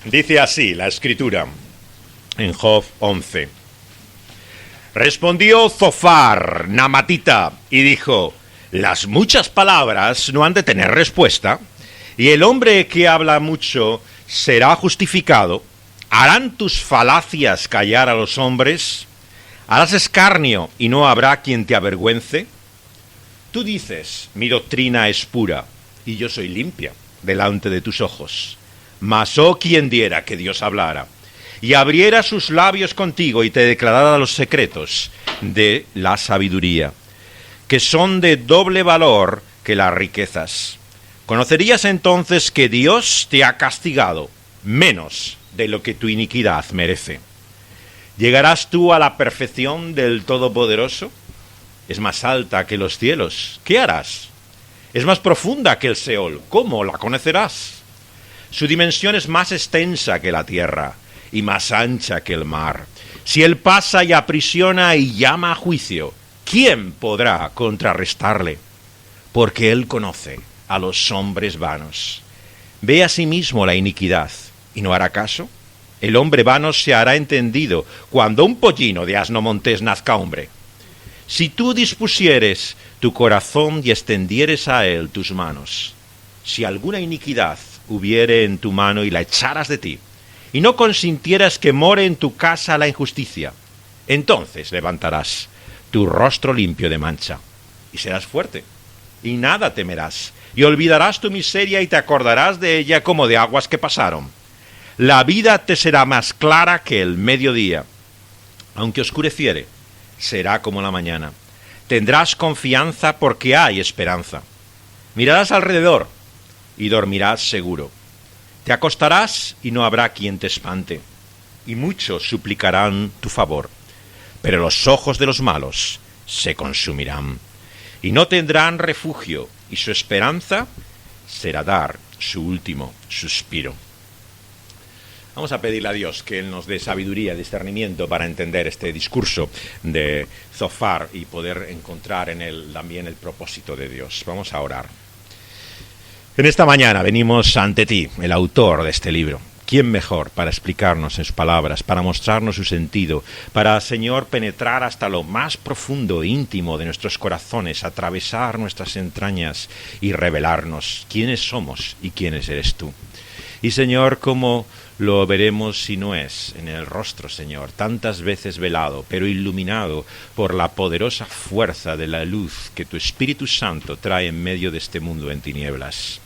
Dice así la Escritura en Job 11. Respondió Zofar, Namatita, y dijo: las muchas palabras no han de tener respuesta, y el hombre que habla mucho será justificado. ¿Harán tus falacias callar a los hombres? ¿Harás escarnio y no habrá quien te avergüence? Tú dices: mi doctrina es pura, y yo soy limpia delante de tus ojos. Mas oh, quien diera que Dios hablara, y abriera sus labios contigo, y te declarara los secretos de la sabiduría, que son de doble valor que las riquezas. Conocerías entonces que Dios te ha castigado menos de lo que tu iniquidad merece. ¿Llegarás tú a la perfección del Todopoderoso? Es más alta que los cielos. ¿Qué harás? Es más profunda que el Seol. ¿Cómo la conocerás? Su dimensión es más extensa que la tierra y más ancha que el mar. Si él pasa y aprisiona y llama a juicio, ¿quién podrá contrarrestarle? Porque él conoce a los hombres vanos. Ve a sí mismo la iniquidad y no hará caso. El hombre vano se hará entendido cuando un pollino de asno montés nazca hombre. Si tú dispusieres tu corazón y extendieres a él tus manos, si alguna iniquidad hubiere en tu mano y la echaras de ti, y no consintieras que more en tu casa la injusticia, entonces levantarás tu rostro limpio de mancha, y serás fuerte, y nada temerás, y olvidarás tu miseria y te acordarás de ella como de aguas que pasaron. La vida te será más clara que el mediodía, aunque oscureciere, será como la mañana. Tendrás confianza porque hay esperanza. Mirarás alrededor y dormirás seguro. Te acostarás y no habrá quien te espante, y muchos suplicarán tu favor, pero los ojos de los malos se consumirán, y no tendrán refugio, y su esperanza será dar su último suspiro. Vamos a pedirle a Dios que Él nos dé sabiduría y discernimiento para entender este discurso de Zofar y poder encontrar en él también el propósito de Dios. Vamos a orar. En esta mañana venimos ante ti, el autor de este libro. ¿Quién mejor para explicarnos en sus palabras, para mostrarnos su sentido, para, Señor, penetrar hasta lo más profundo e íntimo de nuestros corazones, atravesar nuestras entrañas y revelarnos quiénes somos y quiénes eres tú? Y, Señor, cómo lo veremos si no es en el rostro, Señor, tantas veces velado, pero iluminado por la poderosa fuerza de la luz que tu Espíritu Santo trae en medio de este mundo en tinieblas.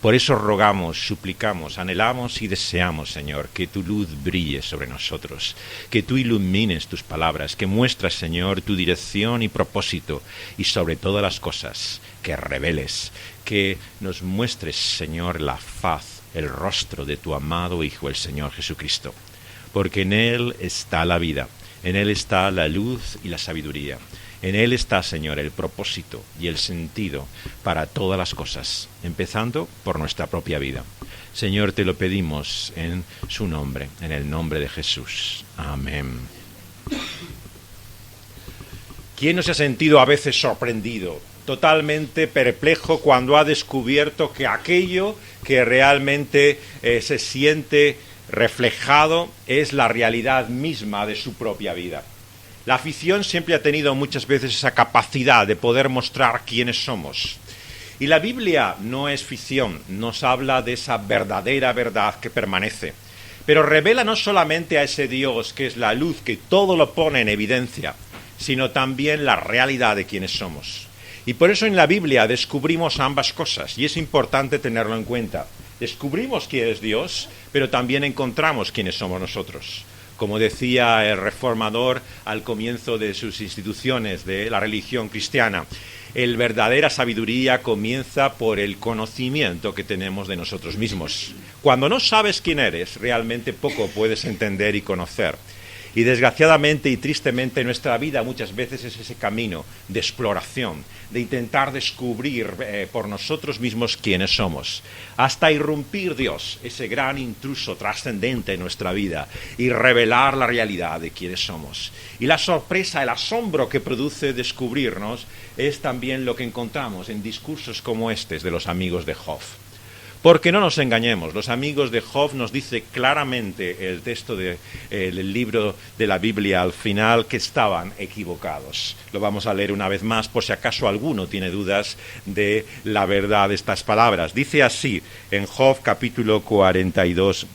Por eso rogamos, suplicamos, anhelamos y deseamos, Señor, que tu luz brille sobre nosotros, que tú ilumines tus palabras, que muestras, Señor, tu dirección y propósito, y sobre todas las cosas, que reveles, que nos muestres, Señor, la faz, el rostro de tu amado Hijo, el Señor Jesucristo, porque en Él está la vida, en Él está la luz y la sabiduría, en Él está, Señor, el propósito y el sentido para todas las cosas, empezando por nuestra propia vida. Señor, te lo pedimos en su nombre, en el nombre de Jesús. Amén. ¿Quién no se ha sentido a veces sorprendido, totalmente perplejo cuando ha descubierto que aquello que realmente se siente reflejado es la realidad misma de su propia vida? La ficción siempre ha tenido muchas veces esa capacidad de poder mostrar quiénes somos. Y la Biblia no es ficción, nos habla de esa verdadera verdad que permanece. Pero revela no solamente a ese Dios que es la luz, que todo lo pone en evidencia, sino también la realidad de quiénes somos. Y por eso en la Biblia descubrimos ambas cosas, y es importante tenerlo en cuenta. Descubrimos quién es Dios, pero también encontramos quiénes somos nosotros. Como decía el reformador al comienzo de sus instituciones de la religión cristiana, la verdadera sabiduría comienza por el conocimiento que tenemos de nosotros mismos. Cuando no sabes quién eres, realmente poco puedes entender y conocer. Y desgraciadamente y tristemente nuestra vida muchas veces es ese camino de exploración, de intentar descubrir por nosotros mismos quiénes somos, hasta irrumpir Dios, ese gran intruso trascendente en nuestra vida, y revelar la realidad de quiénes somos. Y la sorpresa, el asombro que produce descubrirnos es también lo que encontramos en discursos como estos de los amigos de Job. Porque no nos engañemos, los amigos de Job nos dice claramente el texto del libro de la Biblia al final que estaban equivocados. Lo vamos a leer una vez más por si acaso alguno tiene dudas de la verdad de estas palabras. Dice así en Job capítulo 42,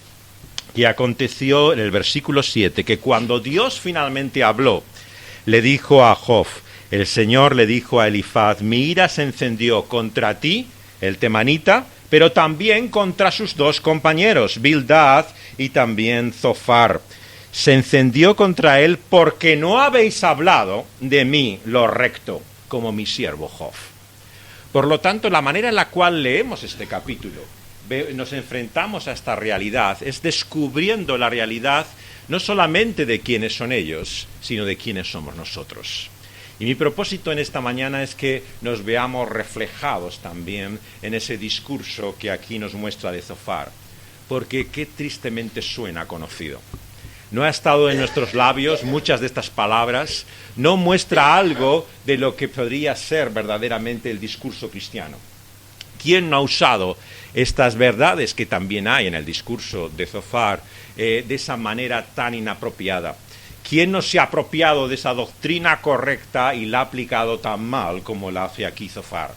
que aconteció en el versículo 7, que cuando Dios finalmente habló, le dijo a Job, el Señor le dijo a Elifaz, mi ira se encendió contra ti, el temanita, pero también contra sus dos compañeros, Bildad y también Zofar. Se encendió contra él porque no habéis hablado de mí lo recto, como mi siervo Job. Por lo tanto, la manera en la cual leemos este capítulo, nos enfrentamos a esta realidad, es descubriendo la realidad no solamente de quiénes son ellos, sino de quiénes somos nosotros. Y mi propósito en esta mañana es que nos veamos reflejados también en ese discurso que aquí nos muestra de Zofar, porque qué tristemente suena conocido. No ha estado en nuestros labios muchas de estas palabras, no muestra algo de lo que podría ser verdaderamente el discurso cristiano. ¿Quién no ha usado estas verdades que también hay en el discurso de Zofar de esa manera tan inapropiada? ¿Quién no se ha apropiado de esa doctrina correcta y la ha aplicado tan mal como la hace aquí Zofar?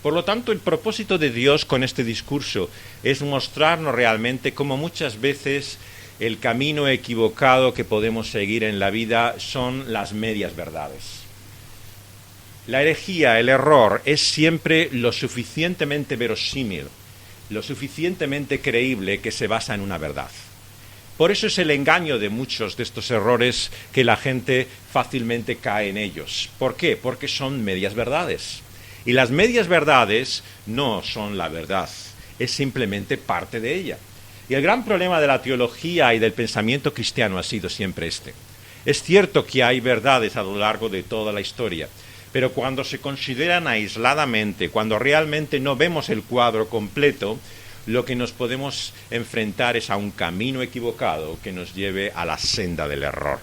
Por lo tanto, el propósito de Dios con este discurso es mostrarnos realmente cómo muchas veces el camino equivocado que podemos seguir en la vida son las medias verdades. La herejía, el error, es siempre lo suficientemente verosímil, lo suficientemente creíble que se basa en una verdad. Por eso es el engaño de muchos de estos errores que la gente fácilmente cae en ellos. ¿Por qué? Porque son medias verdades. Y las medias verdades no son la verdad, es simplemente parte de ella. Y el gran problema de la teología y del pensamiento cristiano ha sido siempre este. Es cierto que hay verdades a lo largo de toda la historia, pero cuando se consideran aisladamente, cuando realmente no vemos el cuadro completo, lo que nos podemos enfrentar es a un camino equivocado que nos lleve a la senda del error.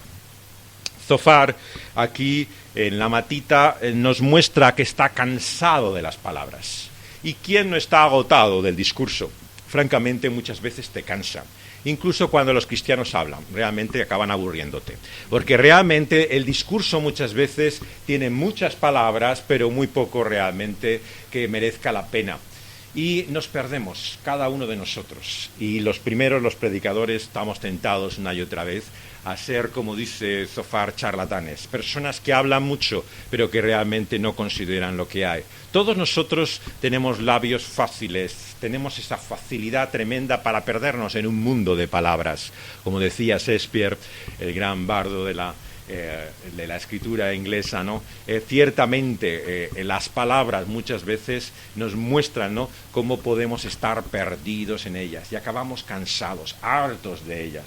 Zofar, aquí en la matita, nos muestra que está cansado de las palabras. ¿Y quién no está agotado del discurso? Francamente, muchas veces te cansa. Incluso cuando los cristianos hablan, realmente acaban aburriéndote. Porque realmente el discurso muchas veces tiene muchas palabras, pero muy poco realmente que merezca la pena. Y nos perdemos, cada uno de nosotros. Y los predicadores, estamos tentados una y otra vez a ser, como dice Zofar, charlatanes. Personas que hablan mucho, pero que realmente no consideran lo que hay. Todos nosotros tenemos labios fáciles, tenemos esa facilidad tremenda para perdernos en un mundo de palabras. Como decía Shakespeare, el gran bardo de la escritura inglesa, ¿no? Ciertamente las palabras muchas veces nos muestran, ¿no?, cómo podemos estar perdidos en ellas y acabamos cansados, hartos de ellas.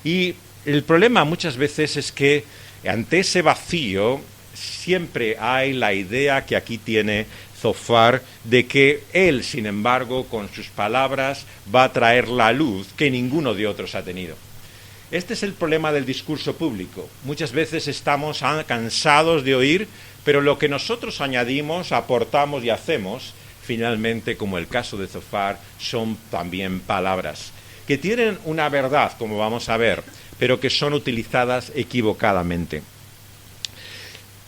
Y el problema muchas veces es que ante ese vacío siempre hay la idea que aquí tiene Zofar de que él, sin embargo, con sus palabras va a traer la luz que ninguno de otros ha tenido. Este es el problema del discurso público. Muchas veces estamos cansados de oír, pero lo que nosotros añadimos, aportamos y hacemos, finalmente, como el caso de Zofar, son también palabras que tienen una verdad, como vamos a ver, pero que son utilizadas equivocadamente.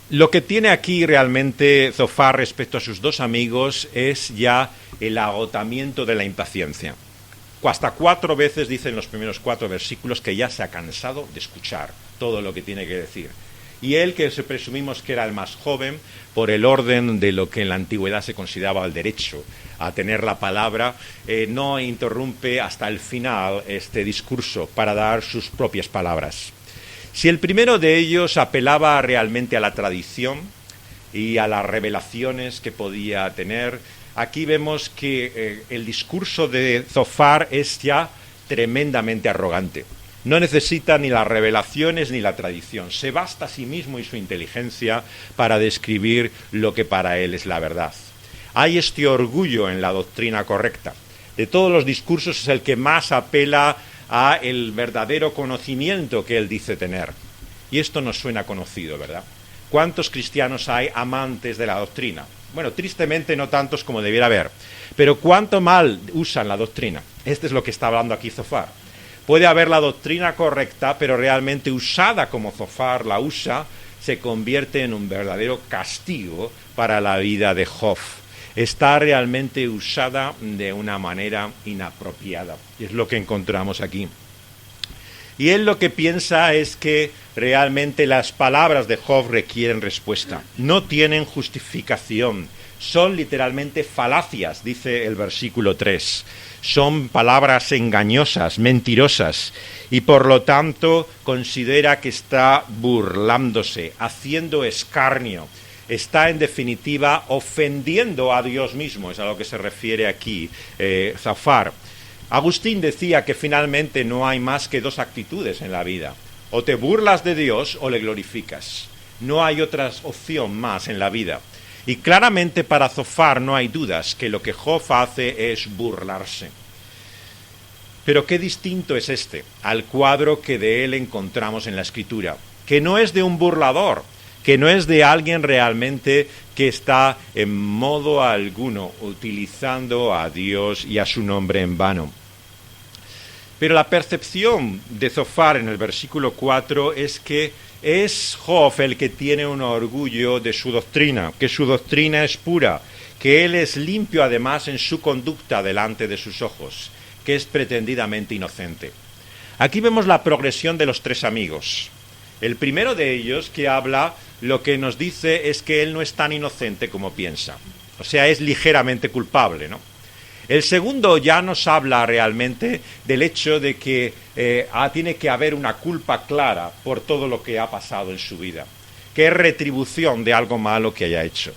Lo que tiene aquí realmente Zofar respecto a sus dos amigos es ya el agotamiento de la impaciencia. Hasta 4 veces dice en los primeros 4 versículos que ya se ha cansado de escuchar todo lo que tiene que decir. Y él, que presumimos que era el más joven, por el orden de lo que en la antigüedad se consideraba el derecho a tener la palabra, no interrumpe hasta el final este discurso para dar sus propias palabras. Si el primero de ellos apelaba realmente a la tradición y a las revelaciones que podía tener, aquí vemos que el discurso de Zofar es ya tremendamente arrogante. No necesita ni las revelaciones ni la tradición. Se basta a sí mismo y su inteligencia para describir lo que para él es la verdad. Hay este orgullo en la doctrina correcta. De todos los discursos es el que más apela a el verdadero conocimiento que él dice tener. Y esto nos suena conocido, ¿verdad? ¿Cuántos cristianos hay amantes de la doctrina? Bueno, tristemente no tantos como debiera haber. Pero cuánto mal usan la doctrina. Este es lo que está hablando aquí Zofar. Puede haber la doctrina correcta, pero realmente usada como Zofar la usa, se convierte en un verdadero castigo para la vida de Job. Está realmente usada de una manera inapropiada. Y es lo que encontramos aquí. Y él lo que piensa es que realmente las palabras de Job requieren respuesta. No tienen justificación. Son literalmente falacias, dice el versículo 3. Son palabras engañosas, mentirosas, y por lo tanto considera que está burlándose, haciendo escarnio. Está, en definitiva, ofendiendo a Dios mismo, es a lo que se refiere aquí Zofar. Agustín decía que finalmente no hay más que dos actitudes en la vida. O te burlas de Dios o le glorificas. No hay otra opción más en la vida. Y claramente para Zofar no hay dudas que lo que Job hace es burlarse. Pero qué distinto es este al cuadro que de él encontramos en la Escritura, que no es de un burlador, que no es de alguien realmente que está en modo alguno utilizando a Dios y a su nombre en vano. Pero la percepción de Zofar en el versículo 4 es que es Job el que tiene un orgullo de su doctrina, que su doctrina es pura, que él es limpio además en su conducta delante de sus ojos, que es pretendidamente inocente. Aquí vemos la progresión de los tres amigos. El primero de ellos que habla, lo que nos dice es que él no es tan inocente como piensa. O sea, es ligeramente culpable, ¿no? El segundo ya nos habla realmente del hecho de que tiene que haber una culpa clara por todo lo que ha pasado en su vida, que es retribución de algo malo que haya hecho.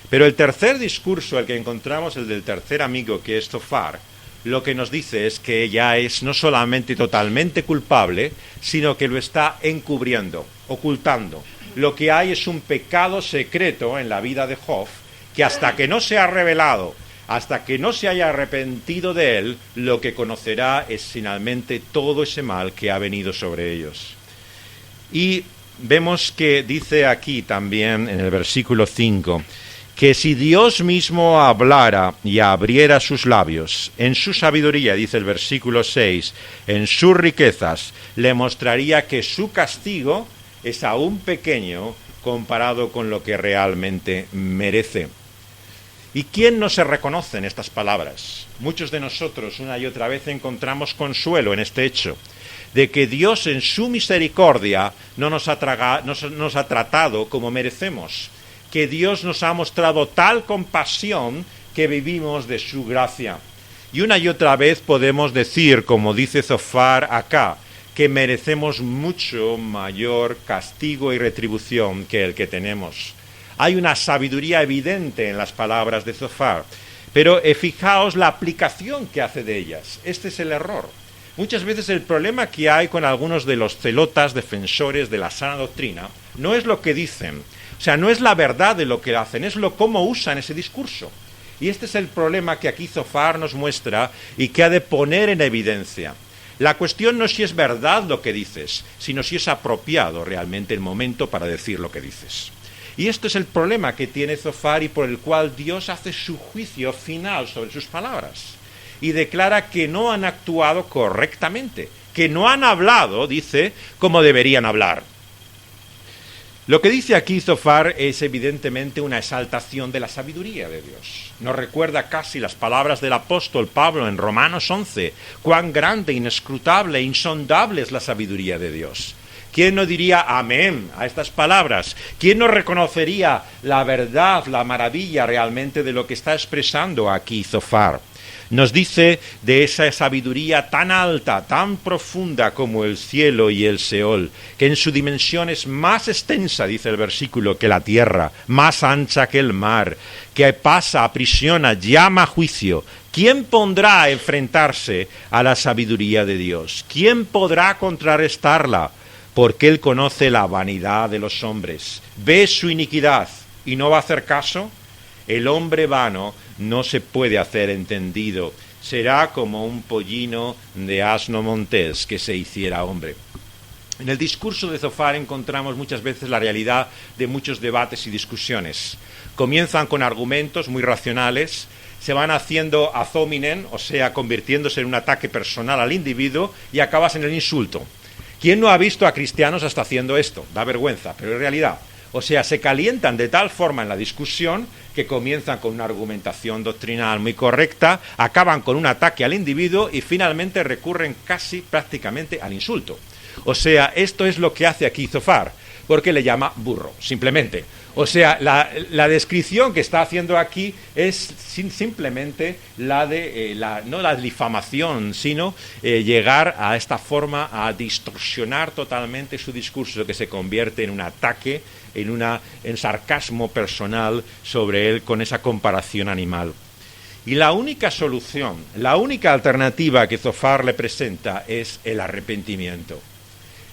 Pero el tercer discurso, el que encontramos, el del tercer amigo, que es Zofar, lo que nos dice es que ella es no solamente totalmente culpable, sino que lo está encubriendo, ocultando. Lo que hay es un pecado secreto en la vida de Job, que hasta que no se ha revelado, hasta que no se haya arrepentido de él, lo que conocerá es finalmente todo ese mal que ha venido sobre ellos. Y vemos que dice aquí también en el versículo 5, que si Dios mismo hablara y abriera sus labios, en su sabiduría, dice el versículo 6, en sus riquezas, le mostraría que su castigo es aún pequeño comparado con lo que realmente merece. ¿Y quién no se reconoce en estas palabras? Muchos de nosotros una y otra vez encontramos consuelo en este hecho, de que Dios en su misericordia no nos ha tratado como merecemos, que Dios nos ha mostrado tal compasión que vivimos de su gracia. Y una y otra vez podemos decir, como dice Zofar acá, que merecemos mucho mayor castigo y retribución que el que tenemos. Hay una sabiduría evidente en las palabras de Zofar, pero fijaos la aplicación que hace de ellas. Este es el error. Muchas veces el problema que hay con algunos de los celotas defensores de la sana doctrina no es lo que dicen, o sea, no es la verdad de lo que hacen, es cómo usan ese discurso. Y este es el problema que aquí Zofar nos muestra y que ha de poner en evidencia. La cuestión no es si es verdad lo que dices, sino si es apropiado realmente el momento para decir lo que dices. Y esto es el problema que tiene Zofar y por el cual Dios hace su juicio final sobre sus palabras. Y declara que no han actuado correctamente, que no han hablado, dice, como deberían hablar. Lo que dice aquí Zofar es evidentemente una exaltación de la sabiduría de Dios. Nos recuerda casi las palabras del apóstol Pablo en Romanos 11, cuán grande, inescrutable e insondable es la sabiduría de Dios. ¿Quién no diría amén a estas palabras? ¿Quién no reconocería la verdad, la maravilla realmente de lo que está expresando aquí Zofar? Nos dice de esa sabiduría tan alta, tan profunda como el cielo y el Seol, que en su dimensión es más extensa, dice el versículo, que la tierra, más ancha que el mar, que pasa, aprisiona, llama a juicio. ¿Quién podrá a enfrentarse a la sabiduría de Dios? ¿Quién podrá contrarrestarla? Porque Él conoce la vanidad de los hombres, ve su iniquidad y no va a hacer caso. El hombre vano no se puede hacer entendido, será como un pollino de asno montés que se hiciera hombre. En el discurso de Zofar encontramos muchas veces la realidad de muchos debates y discusiones. Comienzan con argumentos muy racionales, se van haciendo ad hominem, o sea, convirtiéndose en un ataque personal al individuo, y acabas en el insulto. ¿Quién no ha visto a cristianos hasta haciendo esto? Da vergüenza, pero es realidad. O sea, se calientan de tal forma en la discusión que comienzan con una argumentación doctrinal muy correcta, acaban con un ataque al individuo y finalmente recurren casi prácticamente al insulto. O sea, esto es lo que hace aquí Zofar, porque le llama burro, simplemente. O sea, la descripción que está haciendo aquí es simplemente la de, no la difamación, sino llegar a esta forma a distorsionar totalmente su discurso, que se convierte en un ataque, en sarcasmo personal sobre él con esa comparación animal. Y la única solución, la única alternativa que Zofar le presenta es el arrepentimiento.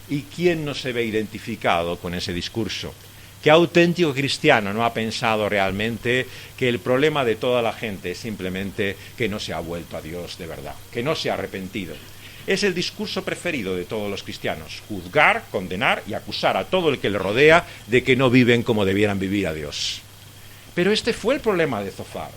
¿Y quién no se ve identificado con ese discurso? ¿Qué auténtico cristiano no ha pensado realmente que el problema de toda la gente es simplemente que no se ha vuelto a Dios de verdad, que no se ha arrepentido? Es el discurso preferido de todos los cristianos: juzgar, condenar y acusar a todo el que le rodea de que no viven como debieran vivir a Dios. Pero este fue el problema de Zofar.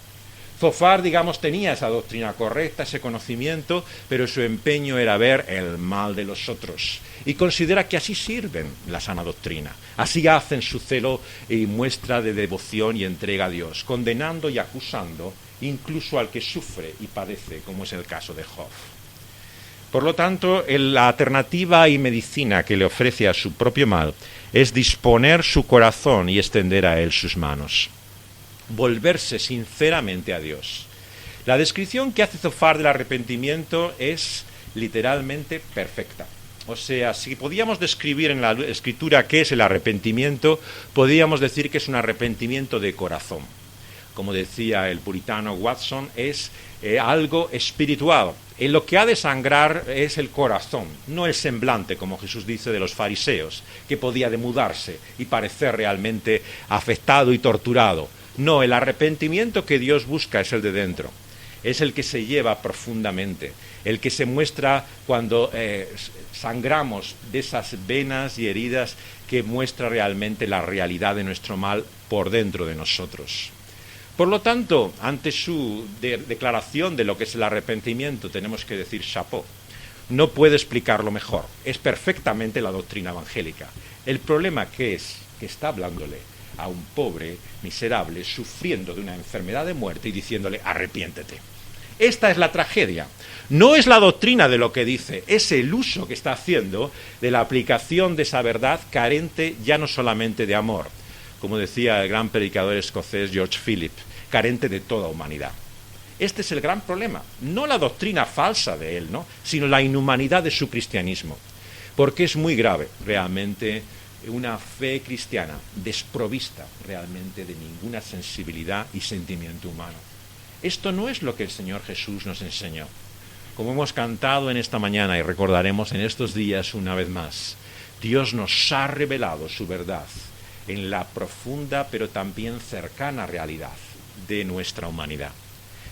Zofar, digamos, tenía esa doctrina correcta, ese conocimiento, pero su empeño era ver el mal de los otros. Y considera que así sirven la sana doctrina. Así hacen su celo y muestra de devoción y entrega a Dios, condenando y acusando incluso al que sufre y padece, como es el caso de Job. Por lo tanto, la alternativa y medicina que le ofrece a su propio mal es disponer su corazón y extender a él sus manos. Volverse sinceramente a Dios. La descripción que hace Zofar del arrepentimiento es literalmente perfecta. O sea, si podíamos describir en la Escritura qué es el arrepentimiento, podríamos decir que es un arrepentimiento de corazón. Como decía el puritano Watson, es algo espiritual. En lo que ha de sangrar es el corazón, no el semblante, como Jesús dice de los fariseos, que podía demudarse y parecer realmente afectado y torturado. No, el arrepentimiento que Dios busca es el de dentro, es el que se lleva profundamente, el que se muestra cuando sangramos de esas venas y heridas, que muestra realmente la realidad de nuestro mal por dentro de nosotros. Por lo tanto, ante su declaración de lo que es el arrepentimiento, tenemos que decir chapó. No puede explicarlo mejor, es perfectamente la doctrina evangélica. El problema que está hablándole a un pobre miserable sufriendo de una enfermedad de muerte y diciéndole arrepiéntete. Esta es la tragedia. No es la doctrina de lo que dice, es el uso que está haciendo de la aplicación de esa verdad carente ya no solamente de amor, como decía el gran predicador escocés George Philip, carente de toda humanidad. Este es el gran problema, no la doctrina falsa de él, ¿no?, sino la inhumanidad de su cristianismo, porque es muy grave realmente una fe cristiana desprovista realmente de ninguna sensibilidad y sentimiento humano. Esto no es lo que el Señor Jesús nos enseñó. Como hemos cantado en esta mañana y recordaremos en estos días una vez más, Dios nos ha revelado su verdad en la profunda pero también cercana realidad de nuestra humanidad.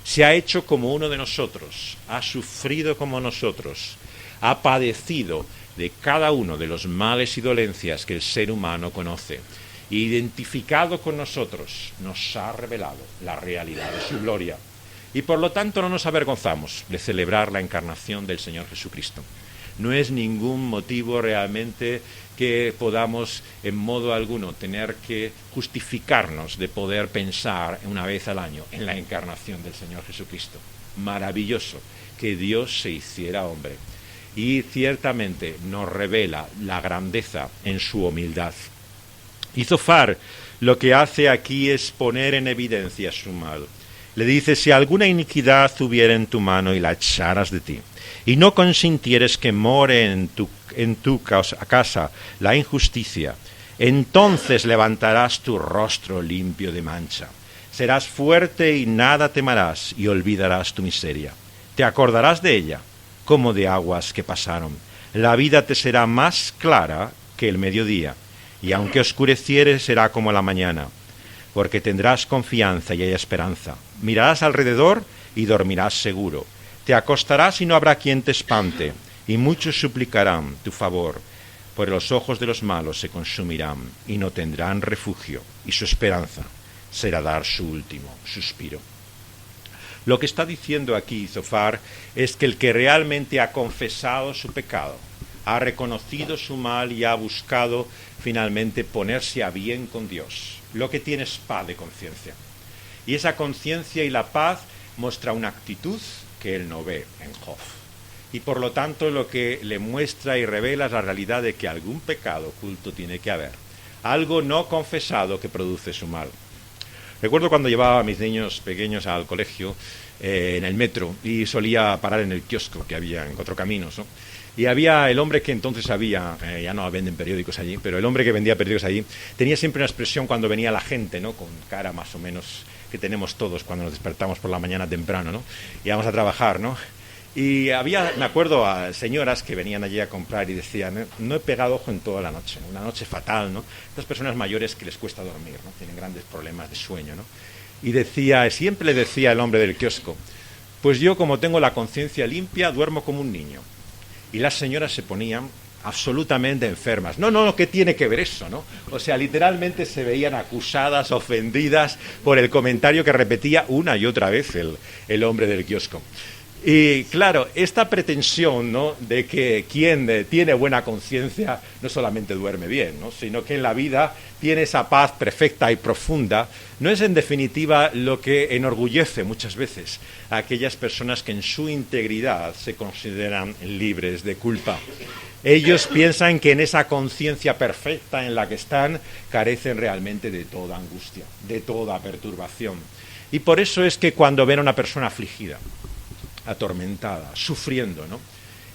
Se ha hecho como uno de nosotros, ha sufrido como nosotros, ha padecido de cada uno de los males y dolencias que el ser humano conoce. Identificado con nosotros, nos ha revelado la realidad de su gloria. Y por lo tanto no nos avergonzamos de celebrar la encarnación del Señor Jesucristo. No es ningún motivo realmente que podamos en modo alguno tener que justificarnos de poder pensar una vez al año en la encarnación del Señor Jesucristo. Maravilloso que Dios se hiciera hombre. Y ciertamente nos revela la grandeza en su humildad. Y Zofar lo que hace aquí es poner en evidencia su mal. Le dice: si alguna iniquidad hubiera en tu mano y la echaras de ti, y no consintieres que more en tu casa la injusticia, entonces levantarás tu rostro limpio de mancha. Serás fuerte y nada temerás, y olvidarás tu miseria. Te acordarás de ella como de aguas que pasaron. La vida te será más clara que el mediodía, y aunque oscureciere será como la mañana, porque tendrás confianza y hay esperanza. Mirarás alrededor y dormirás seguro. Te acostarás y no habrá quien te espante, y muchos suplicarán tu favor. Por los ojos de los malos se consumirán y no tendrán refugio, y su esperanza será dar su último suspiro. Lo que está diciendo aquí Zofar es que el que realmente ha confesado su pecado, ha reconocido su mal y ha buscado finalmente ponerse a bien con Dios, lo que tiene es paz de conciencia. Y esa conciencia y la paz muestra una actitud que él no ve en Job. Y por lo tanto lo que le muestra y revela es la realidad de que algún pecado oculto tiene que haber, algo no confesado que produce su mal. Recuerdo cuando llevaba a mis niños pequeños al colegio en el metro y solía parar en el kiosco que había en Cuatro Caminos, ¿no? Y había el hombre que entonces había, ya no venden periódicos allí, pero el hombre que vendía periódicos allí tenía siempre una expresión cuando venía la gente, ¿no? Con cara más o menos que tenemos todos cuando nos despertamos por la mañana temprano, ¿no? Y vamos a trabajar, ¿no? Y había, me acuerdo, a señoras que venían allí a comprar y decían, no he pegado ojo en toda la noche, una noche fatal, ¿no? Estas personas mayores que les cuesta dormir, ¿no? Tienen grandes problemas de sueño, ¿no? Y decía, siempre le decía el hombre del kiosco, pues yo como tengo la conciencia limpia, duermo como un niño. Y las señoras se ponían absolutamente enfermas. No, ¿qué tiene que ver eso, no? O sea, literalmente se veían acusadas, ofendidas por el comentario que repetía una y otra vez el hombre del kiosco. Y claro, esta pretensión, ¿no?, de que quien tiene buena conciencia no solamente duerme bien, ¿no?, sino que en la vida tiene esa paz perfecta y profunda, no es en definitiva lo que enorgullece muchas veces a aquellas personas que en su integridad se consideran libres de culpa. Ellos piensan que en esa conciencia perfecta en la que están carecen realmente de toda angustia, de toda perturbación. Y por eso es que cuando ven a una persona afligida, atormentada, sufriendo, ¿no?,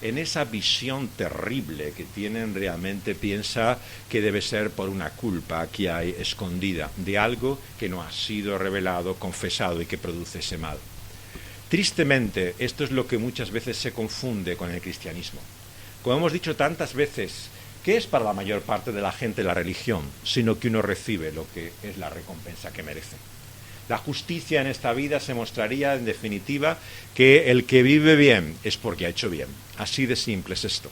en esa visión terrible que tienen realmente piensa que debe ser por una culpa que hay escondida, de algo que no ha sido revelado, confesado y que produce ese mal. Tristemente, esto es lo que muchas veces se confunde con el cristianismo. Como hemos dicho tantas veces, ¿qué es para la mayor parte de la gente la religión? Sino que uno recibe lo que es la recompensa que merece. La justicia en esta vida se mostraría, en definitiva, que el que vive bien es porque ha hecho bien. Así de simple es esto.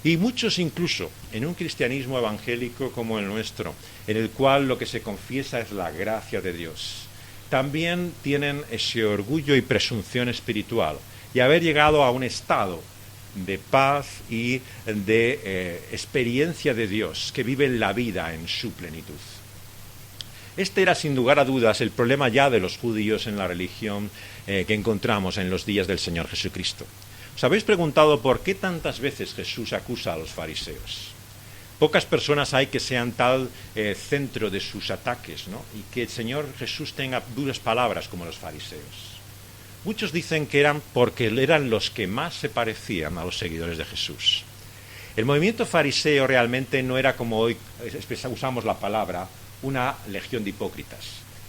Y muchos incluso, en un cristianismo evangélico como el nuestro, en el cual lo que se confiesa es la gracia de Dios, también tienen ese orgullo y presunción espiritual y haber llegado a un estado de paz y de experiencia de Dios, que viven la vida en su plenitud. Este era sin lugar a dudas el problema ya de los judíos en la religión que encontramos en los días del Señor Jesucristo. ¿Os habéis preguntado por qué tantas veces Jesús acusa a los fariseos? Pocas personas hay que sean tal centro de sus ataques, ¿no?, y que el Señor Jesús tenga duras palabras como los fariseos. Muchos dicen que eran porque eran los que más se parecían a los seguidores de Jesús. El movimiento fariseo realmente no era como hoy usamos la palabra, una legión de hipócritas.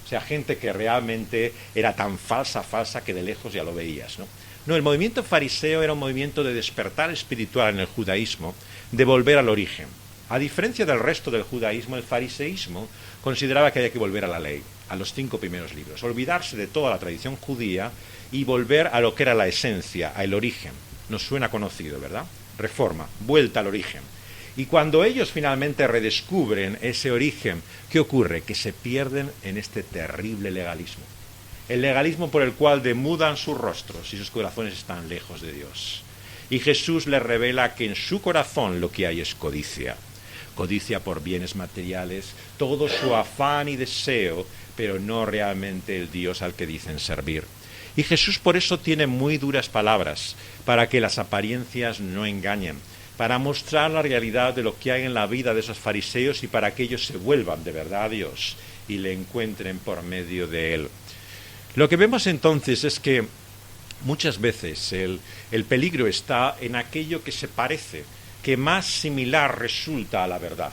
O sea, gente que realmente era tan falsa que de lejos ya lo veías, ¿no? No, el movimiento fariseo era un movimiento de despertar espiritual en el judaísmo, de volver al origen. A diferencia del resto del judaísmo, el fariseísmo consideraba que había que volver a la ley, a los 5 primeros libros, olvidarse de toda la tradición judía y volver a lo que era la esencia, al origen. Nos suena conocido, ¿verdad? Reforma, vuelta al origen. Y cuando ellos finalmente redescubren ese origen, ¿qué ocurre? Que se pierden en este terrible legalismo. El legalismo por el cual demudan sus rostros y sus corazones están lejos de Dios. Y Jesús les revela que en su corazón lo que hay es codicia. Codicia por bienes materiales, todo su afán y deseo, pero no realmente el Dios al que dicen servir. Y Jesús por eso tiene muy duras palabras, para que las apariencias no engañen, para mostrar la realidad de lo que hay en la vida de esos fariseos y para que ellos se vuelvan de verdad a Dios y le encuentren por medio de Él. Lo que vemos entonces es que muchas veces el peligro está en aquello que se parece, que más similar resulta a la verdad.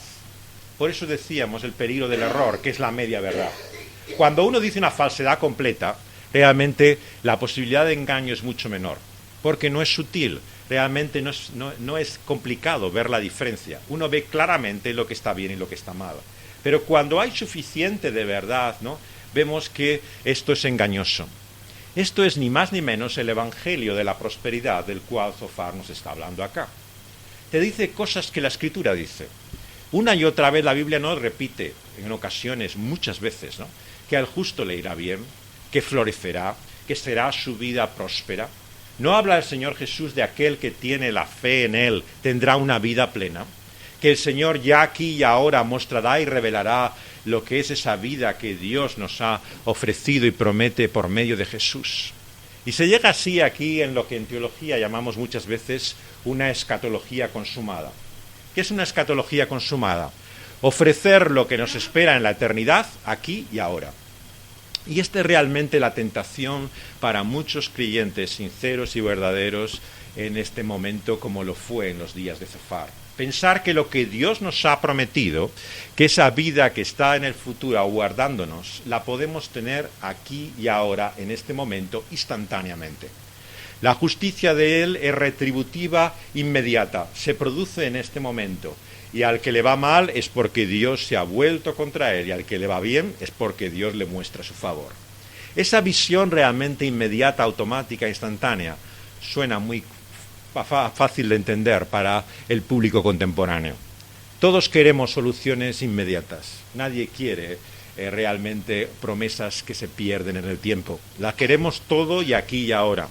Por eso decíamos el peligro del error, que es la media verdad. Cuando uno dice una falsedad completa, realmente la posibilidad de engaño es mucho menor, porque no es sutil. Realmente no es complicado ver la diferencia. Uno ve claramente lo que está bien y lo que está mal. Pero cuando hay suficiente de verdad, ¿no?, vemos que esto es engañoso. Esto es ni más ni menos el evangelio de la prosperidad del cual Zofar nos está hablando acá. te dice cosas que la Escritura dice. Una y otra vez la Biblia nos repite, en ocasiones, muchas veces, ¿no?, que al justo le irá bien, que florecerá, que será su vida próspera. ¿No habla el Señor Jesús de aquel que tiene la fe en Él, tendrá una vida plena? Que el Señor ya aquí y ahora mostrará y revelará lo que es esa vida que Dios nos ha ofrecido y promete por medio de Jesús. Y se llega así aquí en lo que en teología llamamos muchas veces una escatología consumada. ¿Qué es una escatología consumada? Ofrecer lo que nos espera en la eternidad, aquí y ahora. Y esta es realmente la tentación para muchos creyentes sinceros y verdaderos en este momento, como lo fue en los días de Zofar. Pensar que lo que Dios nos ha prometido, que esa vida que está en el futuro aguardándonos, la podemos tener aquí y ahora, en este momento, instantáneamente. La justicia de Él es retributiva inmediata, se produce en este momento. Y al que le va mal es porque Dios se ha vuelto contra él, y al que le va bien es porque Dios le muestra su favor. Esa visión realmente inmediata, automática, instantánea, suena muy fácil de entender para el público contemporáneo. Todos queremos soluciones inmediatas. Nadie quiere realmente promesas que se pierden en el tiempo. Las queremos todo y aquí y ahora.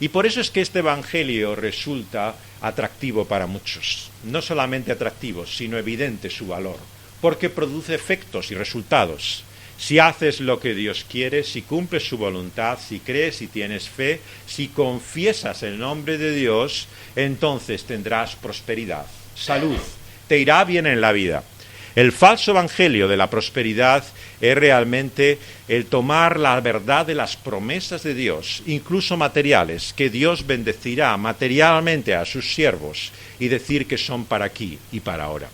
Y por eso es que este evangelio resulta atractivo para muchos. No solamente atractivo, sino evidente su valor, porque produce efectos y resultados. Si haces lo que Dios quiere, si cumples su voluntad, si crees y tienes fe, si confiesas el nombre de Dios, entonces tendrás prosperidad, salud, te irá bien en la vida. El falso evangelio de la prosperidad es realmente el tomar la verdad de las promesas de Dios, incluso materiales, que Dios bendecirá materialmente a sus siervos, y decir que son para aquí y para ahora.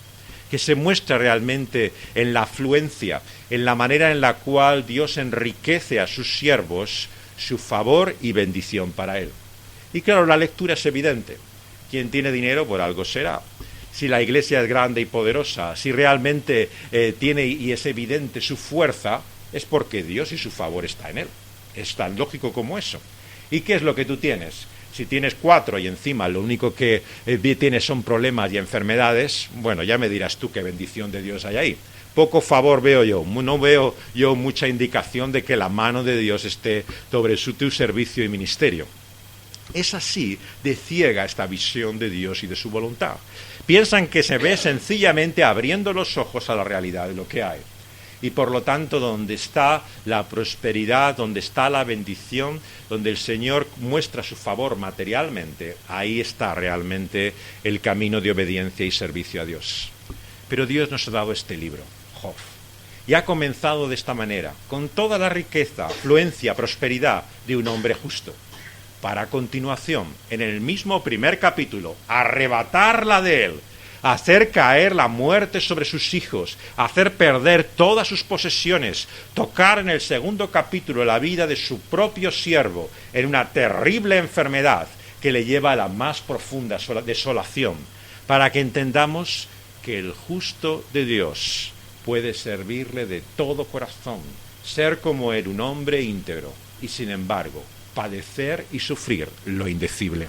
Que se muestra realmente en la afluencia, en la manera en la cual Dios enriquece a sus siervos su favor y bendición para Él. Y claro, la lectura es evidente. Quien tiene dinero, por algo será. Si la iglesia es grande y poderosa, si realmente tiene y es evidente su fuerza, es porque Dios y su favor está en él. Es tan lógico como eso. ¿Y qué es lo que tú tienes? Si tienes 4 y encima lo único que tienes son problemas y enfermedades, bueno, ya me dirás tú qué bendición de Dios hay ahí. Poco favor veo yo, no veo yo mucha indicación de que la mano de Dios esté sobre tu servicio y ministerio. Es así de ciega esta visión de Dios y de su voluntad. Piensan que se ve sencillamente abriendo los ojos a la realidad de lo que hay. Y por lo tanto, donde está la prosperidad, donde está la bendición, donde el Señor muestra su favor materialmente, ahí está realmente el camino de obediencia y servicio a Dios. Pero Dios nos ha dado este libro, Job, y ha comenzado de esta manera, con toda la riqueza, afluencia, prosperidad de un hombre justo, para a continuación, en el mismo primer capítulo, arrebatarla de él, hacer caer la muerte sobre sus hijos, hacer perder todas sus posesiones, tocar en el segundo capítulo la vida de su propio siervo en una terrible enfermedad que le lleva a la más profunda desolación, para que entendamos que el justo de Dios puede servirle de todo corazón, ser como él un hombre íntegro y sin embargo padecer y sufrir lo indecible.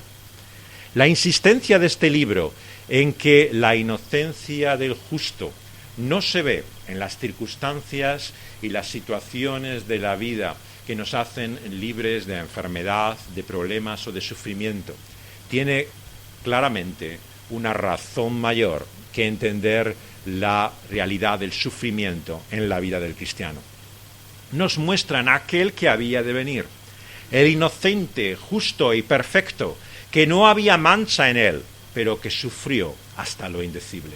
La insistencia de este libro en que la inocencia del justo no se ve en las circunstancias y las situaciones de la vida que nos hacen libres de enfermedad, de problemas o de sufrimiento, tiene claramente una razón mayor que entender la realidad del sufrimiento en la vida del cristiano. Nos muestran aquel que había de venir, el inocente, justo y perfecto, que no había mancha en él, pero que sufrió hasta lo indecible.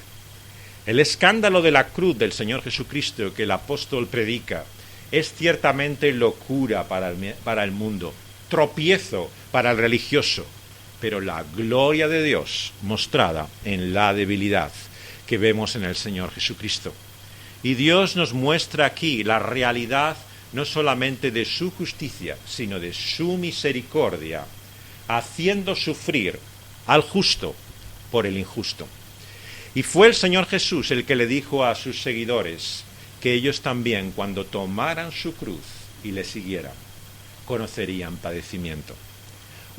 El escándalo de la cruz del Señor Jesucristo que el apóstol predica es ciertamente locura para el mundo, tropiezo para el religioso, pero la gloria de Dios mostrada en la debilidad que vemos en el Señor Jesucristo. Y Dios nos muestra aquí la realidad no solamente de su justicia, sino de su misericordia, haciendo sufrir al justo por el injusto. Y fue el Señor Jesús el que le dijo a sus seguidores que ellos también, cuando tomaran su cruz y le siguieran, conocerían padecimiento.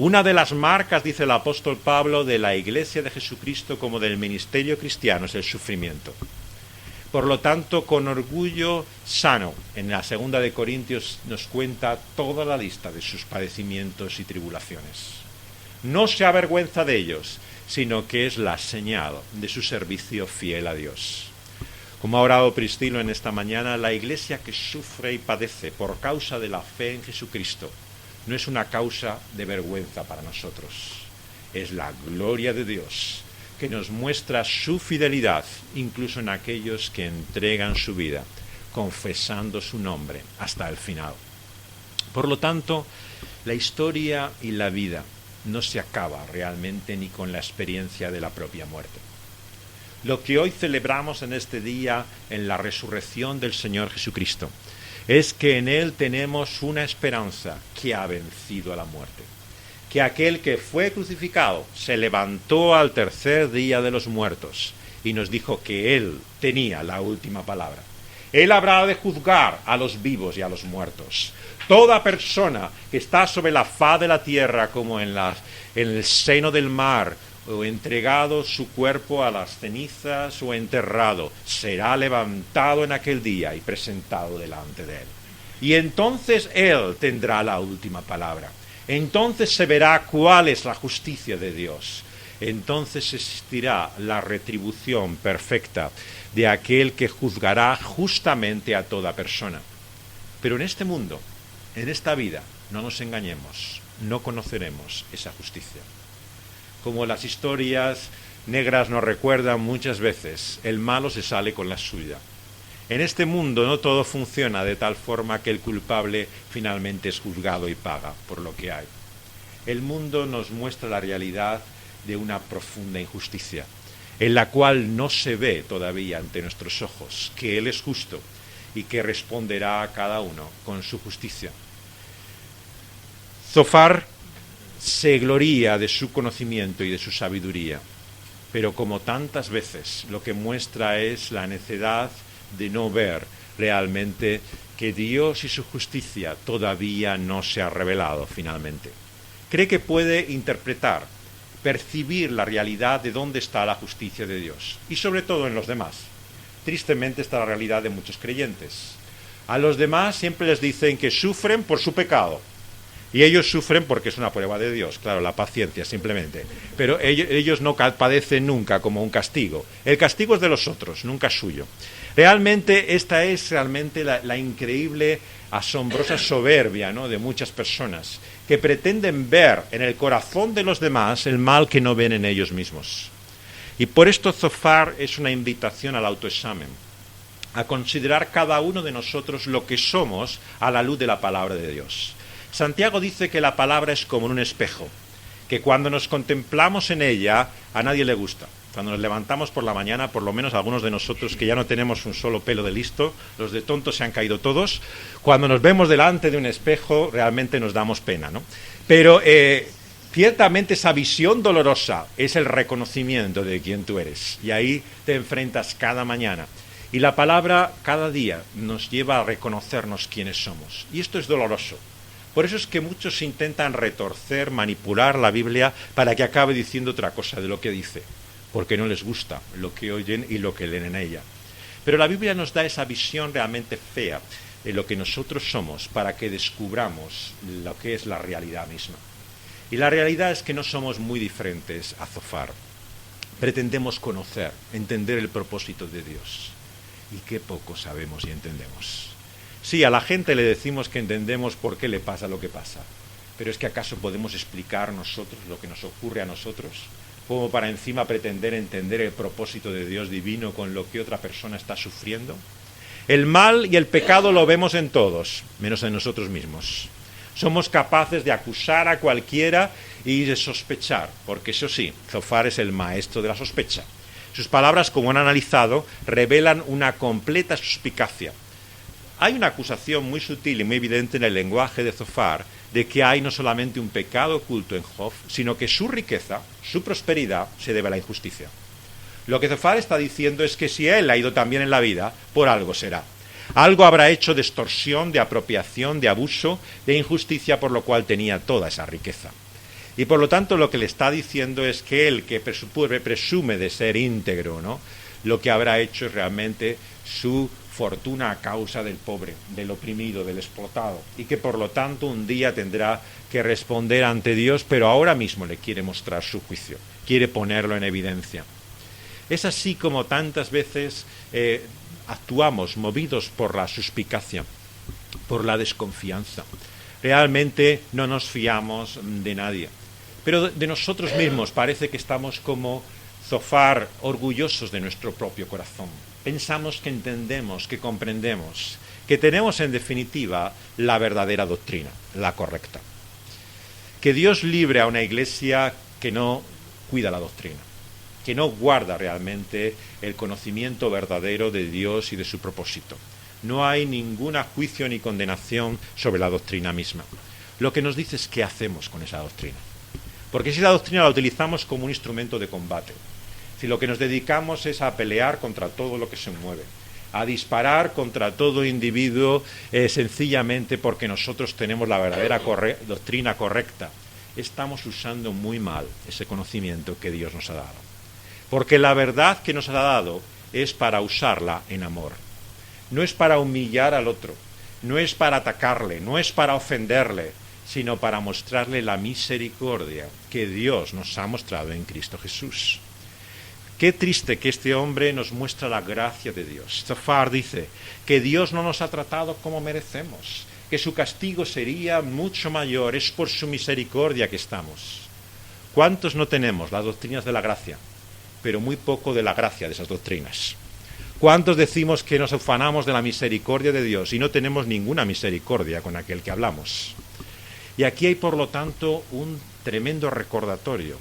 Una de las marcas, dice el apóstol Pablo, de la Iglesia de Jesucristo como del ministerio cristiano es el sufrimiento. Por lo tanto, con orgullo sano, en la segunda de Corintios nos cuenta toda la lista de sus padecimientos y tribulaciones. No se avergüenza de ellos, sino que es la señal de su servicio fiel a Dios. Como ha orado Pristilo en esta mañana, la Iglesia que sufre y padece por causa de la fe en Jesucristo no es una causa de vergüenza para nosotros, es la gloria de Dios que nos muestra su fidelidad incluso en aquellos que entregan su vida, confesando su nombre hasta el final. Por lo tanto, la historia y la vida no se acaba realmente ni con la experiencia de la propia muerte. Lo que hoy celebramos en este día, en la resurrección del Señor Jesucristo, es que en Él tenemos una esperanza que ha vencido a la muerte. Que aquel que fue crucificado se levantó al tercer día de los muertos y nos dijo que Él tenía la última palabra. Él habrá de juzgar a los vivos y a los muertos. Toda persona que está sobre la faz de la tierra, como en el seno del mar, o entregado su cuerpo a las cenizas o enterrado, será levantado en aquel día y presentado delante de Él. Y entonces Él tendrá la última palabra. Entonces se verá cuál es la justicia de Dios. Entonces existirá la retribución perfecta de aquel que juzgará justamente a toda persona. Pero en este mundo, en esta vida, no nos engañemos, no conoceremos esa justicia. Como las historias negras nos recuerdan muchas veces, el malo se sale con la suya. En este mundo no todo funciona de tal forma que el culpable finalmente es juzgado y paga por lo que hay. El mundo nos muestra la realidad de una profunda injusticia, en la cual no se ve todavía ante nuestros ojos que Él es justo y que responderá a cada uno con su justicia. Zofar se gloría de su conocimiento y de su sabiduría, pero como tantas veces lo que muestra es la necedad de no ver realmente que Dios y su justicia todavía no se ha revelado finalmente. Cree que puede interpretar, percibir la realidad de dónde está la justicia de Dios, y sobre todo en los demás. Tristemente está la realidad de muchos creyentes. A los demás siempre les dicen que sufren por su pecado, y ellos sufren porque es una prueba de Dios, claro, la paciencia simplemente. Pero ellos no padecen nunca como un castigo. El castigo es de los otros, nunca suyo. Realmente esta es realmente la increíble, asombrosa soberbia, ¿no?, de muchas personas que pretenden ver en el corazón de los demás el mal que no ven en ellos mismos. Y por esto Zofar es una invitación al autoexamen, a considerar cada uno de nosotros lo que somos a la luz de la palabra de Dios. Santiago dice que la palabra es como un espejo, que cuando nos contemplamos en ella a nadie le gusta. Cuando nos levantamos por la mañana, por lo menos algunos de nosotros que ya no tenemos un solo pelo de listo, los de tontos se han caído todos, cuando nos vemos delante de un espejo realmente nos damos pena, ¿no? Pero ciertamente esa visión dolorosa es el reconocimiento de quién tú eres, y ahí te enfrentas cada mañana. Y la palabra cada día nos lleva a reconocernos quiénes somos, y esto es doloroso. Por eso es que muchos intentan retorcer, manipular la Biblia para que acabe diciendo otra cosa de lo que dice, porque no les gusta lo que oyen y lo que leen en ella. Pero la Biblia nos da esa visión realmente fea de lo que nosotros somos para que descubramos lo que es la realidad misma. Y la realidad es que no somos muy diferentes a Zofar. Pretendemos conocer, entender el propósito de Dios. Y qué poco sabemos y entendemos. Sí, a la gente le decimos que entendemos por qué le pasa lo que pasa, pero ¿es que acaso podemos explicar nosotros lo que nos ocurre a nosotros? Como para encima pretender entender el propósito de Dios divino con lo que otra persona está sufriendo. El mal y el pecado lo vemos en todos, menos en nosotros mismos. Somos capaces de acusar a cualquiera y de sospechar, porque eso sí, Zofar es el maestro de la sospecha. Sus palabras, como han analizado, revelan una completa suspicacia. Hay una acusación muy sutil y muy evidente en el lenguaje de Zofar de que hay no solamente un pecado oculto en Job, sino que su riqueza, su prosperidad, se debe a la injusticia. Lo que Zofar está diciendo es que si él ha ido tan bien en la vida, por algo será. Algo habrá hecho de extorsión, de apropiación, de abuso, de injusticia, por lo cual tenía toda esa riqueza. Y por lo tanto lo que le está diciendo es que el que presume de ser íntegro, ¿no?, lo que habrá hecho es realmente su fortuna a causa del pobre, del oprimido, del explotado, y que por lo tanto un día tendrá que responder ante Dios, pero ahora mismo le quiere mostrar su juicio, quiere ponerlo en evidencia. Es así como tantas veces actuamos movidos por la suspicacia, por la desconfianza. Realmente no nos fiamos de nadie, pero de nosotros mismos parece que estamos como Zofar, orgullosos de nuestro propio corazón. Pensamos que entendemos, que comprendemos, que tenemos en definitiva la verdadera doctrina, la correcta. Que Dios libre a una iglesia que no cuida la doctrina, que no guarda realmente el conocimiento verdadero de Dios y de su propósito. No hay ningún juicio ni condenación sobre la doctrina misma. Lo que nos dice es qué hacemos con esa doctrina. Porque si la doctrina la utilizamos como un instrumento de combate, si lo que nos dedicamos es a pelear contra todo lo que se mueve, a disparar contra todo individuo sencillamente porque nosotros tenemos la verdadera doctrina correcta, estamos usando muy mal ese conocimiento que Dios nos ha dado. Porque la verdad que nos ha dado es para usarla en amor. No es para humillar al otro, no es para atacarle, no es para ofenderle, sino para mostrarle la misericordia que Dios nos ha mostrado en Cristo Jesús. Qué triste que este hombre nos muestra la gracia de Dios. Zofar dice que Dios no nos ha tratado como merecemos, que su castigo sería mucho mayor, es por su misericordia que estamos. ¿Cuántos no tenemos las doctrinas de la gracia, pero muy poco de la gracia de esas doctrinas? ¿Cuántos decimos que nos ufanamos de la misericordia de Dios y no tenemos ninguna misericordia con aquel que hablamos? Y aquí hay, por lo tanto, un tremendo recordatorio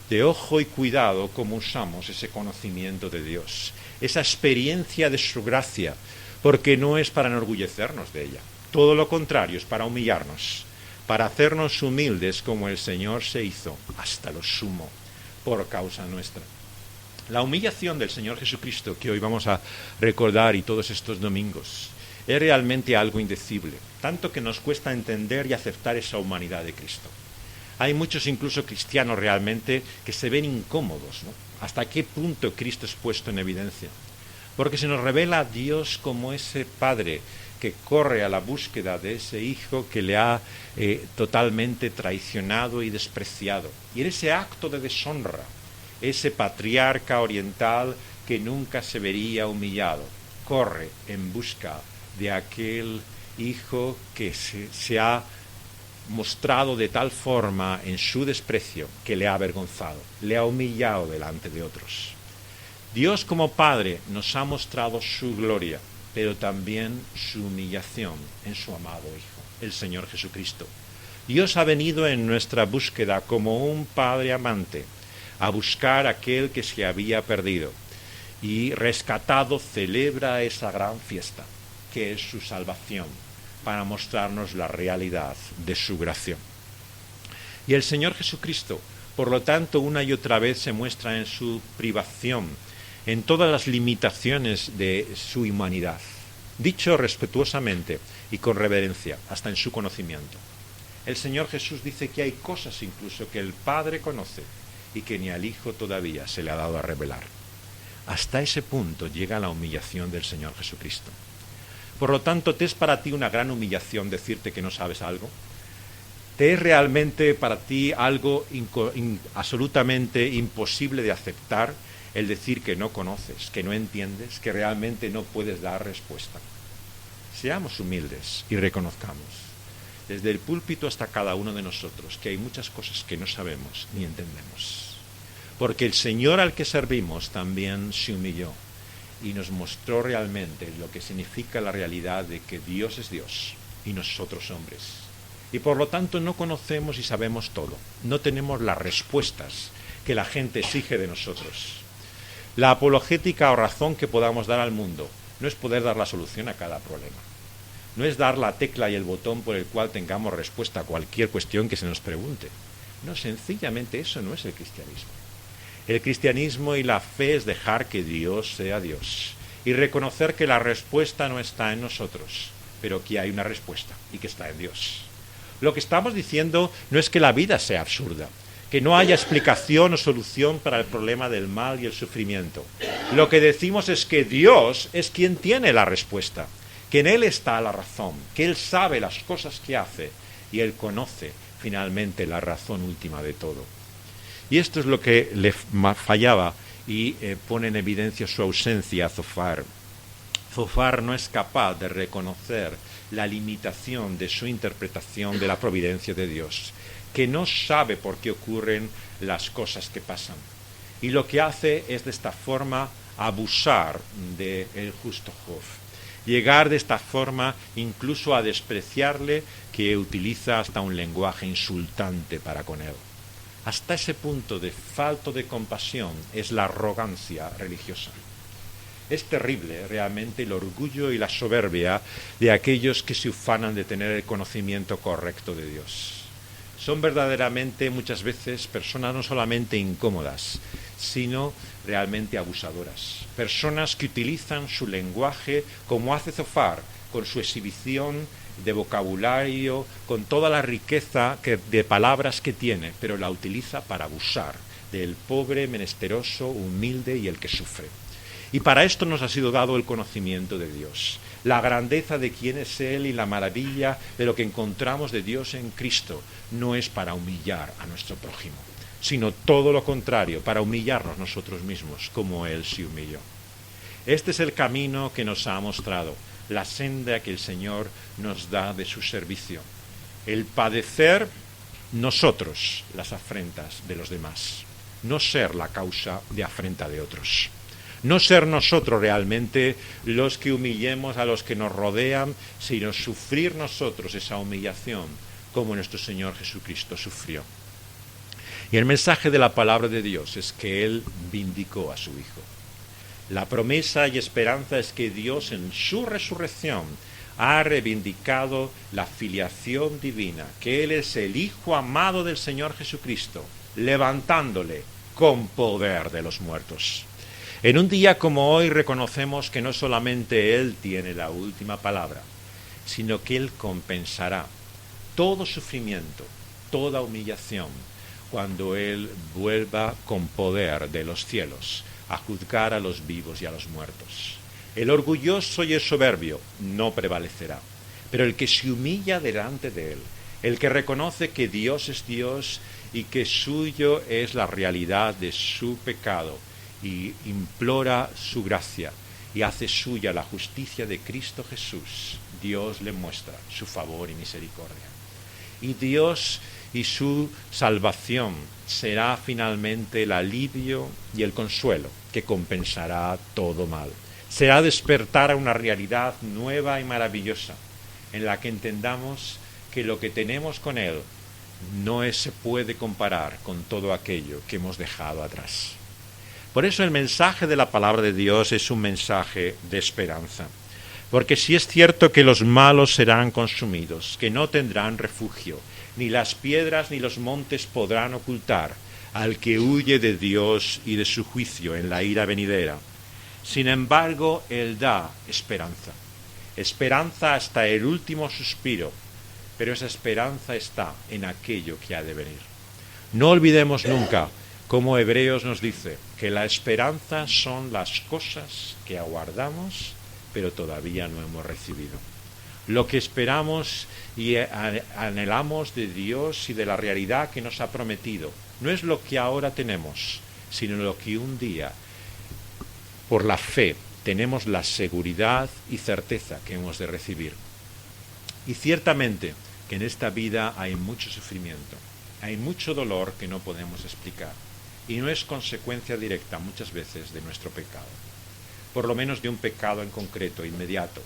de ojo y cuidado cómo usamos ese conocimiento de Dios, esa experiencia de su gracia, porque no es para enorgullecernos de ella, todo lo contrario, es para humillarnos, para hacernos humildes como el Señor se hizo hasta lo sumo por causa nuestra. La humillación del Señor Jesucristo que hoy vamos a recordar y todos estos domingos es realmente algo indecible, tanto que nos cuesta entender y aceptar esa humanidad de Cristo. Hay muchos incluso cristianos realmente que se ven incómodos, ¿no? ¿Hasta qué punto Cristo es puesto en evidencia? Porque se nos revela a Dios como ese Padre que corre a la búsqueda de ese Hijo que le ha totalmente traicionado y despreciado. Y en ese acto de deshonra, ese patriarca oriental que nunca se vería humillado, corre en busca de aquel Hijo que se ha mostrado de tal forma en su desprecio que le ha avergonzado, le ha humillado delante de otros. Dios como Padre nos ha mostrado su gloria, pero también su humillación en su amado Hijo, el Señor Jesucristo. Dios ha venido en nuestra búsqueda como un Padre amante a buscar a aquel que se había perdido y rescatado celebra esa gran fiesta que es su salvación, para mostrarnos la realidad de su gracia. Y el Señor Jesucristo, por lo tanto, una y otra vez se muestra en su privación, en todas las limitaciones de su humanidad, dicho respetuosamente y con reverencia, hasta en su conocimiento. El Señor Jesús dice que hay cosas incluso que el Padre conoce y que ni al Hijo todavía se le ha dado a revelar. Hasta ese punto llega la humillación del Señor Jesucristo. Por lo tanto, ¿te es para ti una gran humillación decirte que no sabes algo? ¿Te es realmente para ti algo absolutamente imposible de aceptar el decir que no conoces, que no entiendes, que realmente no puedes dar respuesta? Seamos humildes y reconozcamos, desde el púlpito hasta cada uno de nosotros, que hay muchas cosas que no sabemos ni entendemos. Porque el Señor al que servimos también se humilló y nos mostró realmente lo que significa la realidad de que Dios es Dios y nosotros hombres. Y por lo tanto no conocemos y sabemos todo. No tenemos las respuestas que la gente exige de nosotros. La apologética o razón que podamos dar al mundo no es poder dar la solución a cada problema. No es dar la tecla y el botón por el cual tengamos respuesta a cualquier cuestión que se nos pregunte. No, sencillamente eso no es el cristianismo. El cristianismo y la fe es dejar que Dios sea Dios y reconocer que la respuesta no está en nosotros, pero que hay una respuesta y que está en Dios. Lo que estamos diciendo no es que la vida sea absurda, que no haya explicación o solución para el problema del mal y el sufrimiento. Lo que decimos es que Dios es quien tiene la respuesta, que en Él está la razón, que Él sabe las cosas que hace y Él conoce finalmente la razón última de todo. Y esto es lo que le fallaba y pone en evidencia su ausencia a Zofar. Zofar no es capaz de reconocer la limitación de su interpretación de la providencia de Dios, que no sabe por qué ocurren las cosas que pasan. Y lo que hace es de esta forma abusar del justo Job. Llegar de esta forma incluso a despreciarle, que utiliza hasta un lenguaje insultante para con él. Hasta ese punto de falta de compasión es la arrogancia religiosa. Es terrible realmente el orgullo y la soberbia de aquellos que se ufanan de tener el conocimiento correcto de Dios. Son verdaderamente muchas veces personas no solamente incómodas, sino realmente abusadoras. Personas que utilizan su lenguaje como hace Zofar, con su exhibición de vocabulario, con toda la riqueza de palabras que tiene, pero la utiliza para abusar del pobre, menesteroso, humilde y el que sufre. Y para esto nos ha sido dado el conocimiento de Dios, la grandeza de quién es Él y la maravilla de lo que encontramos de Dios en Cristo. No es para humillar a nuestro prójimo, sino todo lo contrario, para humillarnos nosotros mismos, como Él se humilló. Este es el camino que nos ha mostrado, la senda que el Señor nos da de su servicio. El padecer nosotros las afrentas de los demás, no ser la causa de afrenta de otros. No ser nosotros realmente los que humillemos a los que nos rodean, sino sufrir nosotros esa humillación como nuestro Señor Jesucristo sufrió. Y el mensaje de la palabra de Dios es que Él vindicó a su Hijo. La promesa y esperanza es que Dios en su resurrección ha reivindicado la filiación divina, que Él es el Hijo amado del Señor Jesucristo, levantándole con poder de los muertos. En un día como hoy reconocemos que no solamente Él tiene la última palabra, sino que Él compensará todo sufrimiento, toda humillación, cuando Él vuelva con poder de los cielos a juzgar a los vivos y a los muertos. El orgulloso y el soberbio no prevalecerá, pero el que se humilla delante de Él, el que reconoce que Dios es Dios y que suyo es la realidad de su pecado, y implora su gracia y hace suya la justicia de Cristo Jesús, Dios le muestra su favor y misericordia. Y Dios y su salvación será finalmente el alivio y el consuelo que compensará todo mal. Será despertar a una realidad nueva y maravillosa, en la que entendamos que lo que tenemos con Él no se puede comparar con todo aquello que hemos dejado atrás. Por eso el mensaje de la palabra de Dios es un mensaje de esperanza. Porque si es cierto que los malos serán consumidos, que no tendrán refugio, ni las piedras ni los montes podrán ocultar al que huye de Dios y de su juicio en la ira venidera. Sin embargo, Él da esperanza. Esperanza hasta el último suspiro, pero esa esperanza está en aquello que ha de venir. No olvidemos nunca, como Hebreos nos dice, que la esperanza son las cosas que aguardamos, pero todavía no hemos recibido. Lo que esperamos y anhelamos de Dios y de la realidad que nos ha prometido, no es lo que ahora tenemos, sino lo que un día, por la fe, tenemos la seguridad y certeza que hemos de recibir. Y ciertamente que en esta vida hay mucho sufrimiento, hay mucho dolor que no podemos explicar. Y no es consecuencia directa muchas veces de nuestro pecado, por lo menos de un pecado en concreto, inmediato.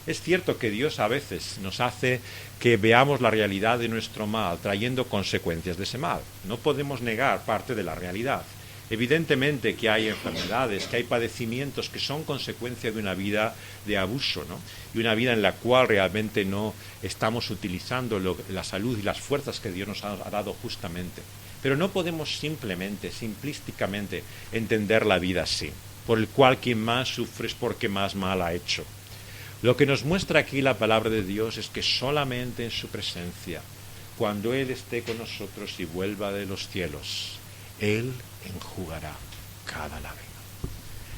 Es cierto que Dios a veces nos hace que veamos la realidad de nuestro mal, trayendo consecuencias de ese mal. No podemos negar parte de la realidad. Evidentemente que hay enfermedades, que hay padecimientos que son consecuencia de una vida de abuso, ¿no? Y una vida en la cual realmente no estamos utilizando la salud y las fuerzas que Dios nos ha dado justamente. Pero no podemos simplísticamente entender la vida así, por el cual quien más sufre es porque más mal ha hecho. Lo que nos muestra aquí la palabra de Dios es que solamente en su presencia cuando Él esté con nosotros y vuelva de los cielos, Él enjugará cada lágrima,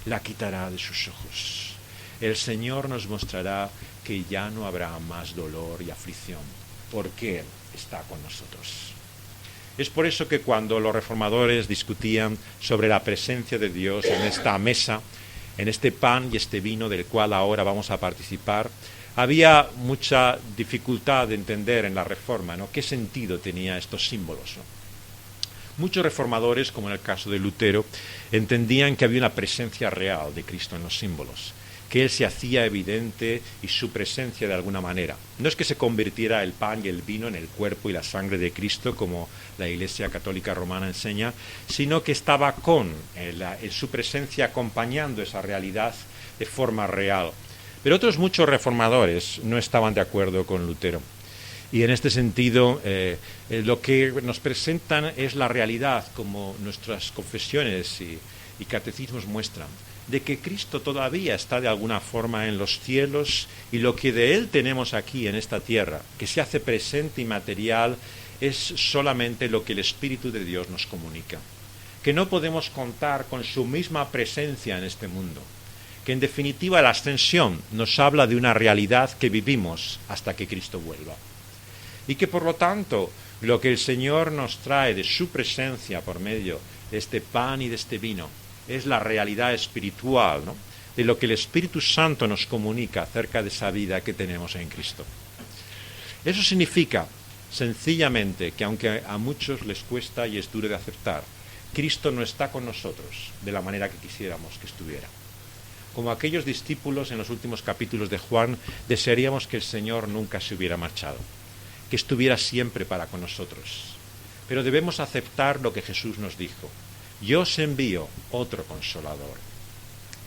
la quitará de sus ojos. El Señor nos mostrará que ya no habrá más dolor y aflicción, porque Él está con nosotros. Es por eso que cuando los reformadores discutían sobre la presencia de Dios en esta mesa, en este pan y este vino del cual ahora vamos a participar, había mucha dificultad de entender en la Reforma, ¿no?, qué sentido tenía estos símbolos, ¿no? Muchos reformadores, como en el caso de Lutero, entendían que había una presencia real de Cristo en los símbolos, que Él se hacía evidente y su presencia de alguna manera. No es que se convirtiera el pan y el vino en el cuerpo y la sangre de Cristo, como la Iglesia Católica Romana enseña, sino que estaba en su presencia acompañando esa realidad de forma real. Pero otros muchos reformadores no estaban de acuerdo con Lutero. Y en este sentido, lo que nos presentan es la realidad, como nuestras confesiones y catecismos muestran, de que Cristo todavía está de alguna forma en los cielos y lo que de Él tenemos aquí en esta tierra, que se hace presente y material, es solamente lo que el Espíritu de Dios nos comunica. Que no podemos contar con su misma presencia en este mundo. Que en definitiva la ascensión nos habla de una realidad que vivimos hasta que Cristo vuelva. Y que por lo tanto lo que el Señor nos trae de su presencia por medio de este pan y de este vino es la realidad espiritual, ¿no?, de lo que el Espíritu Santo nos comunica acerca de esa vida que tenemos en Cristo. Eso significa, sencillamente, que aunque a muchos les cuesta y es duro de aceptar, Cristo no está con nosotros de la manera que quisiéramos que estuviera. Como aquellos discípulos en los últimos capítulos de Juan, desearíamos que el Señor nunca se hubiera marchado, que estuviera siempre para con nosotros. Pero debemos aceptar lo que Jesús nos dijo: yo os envío otro Consolador,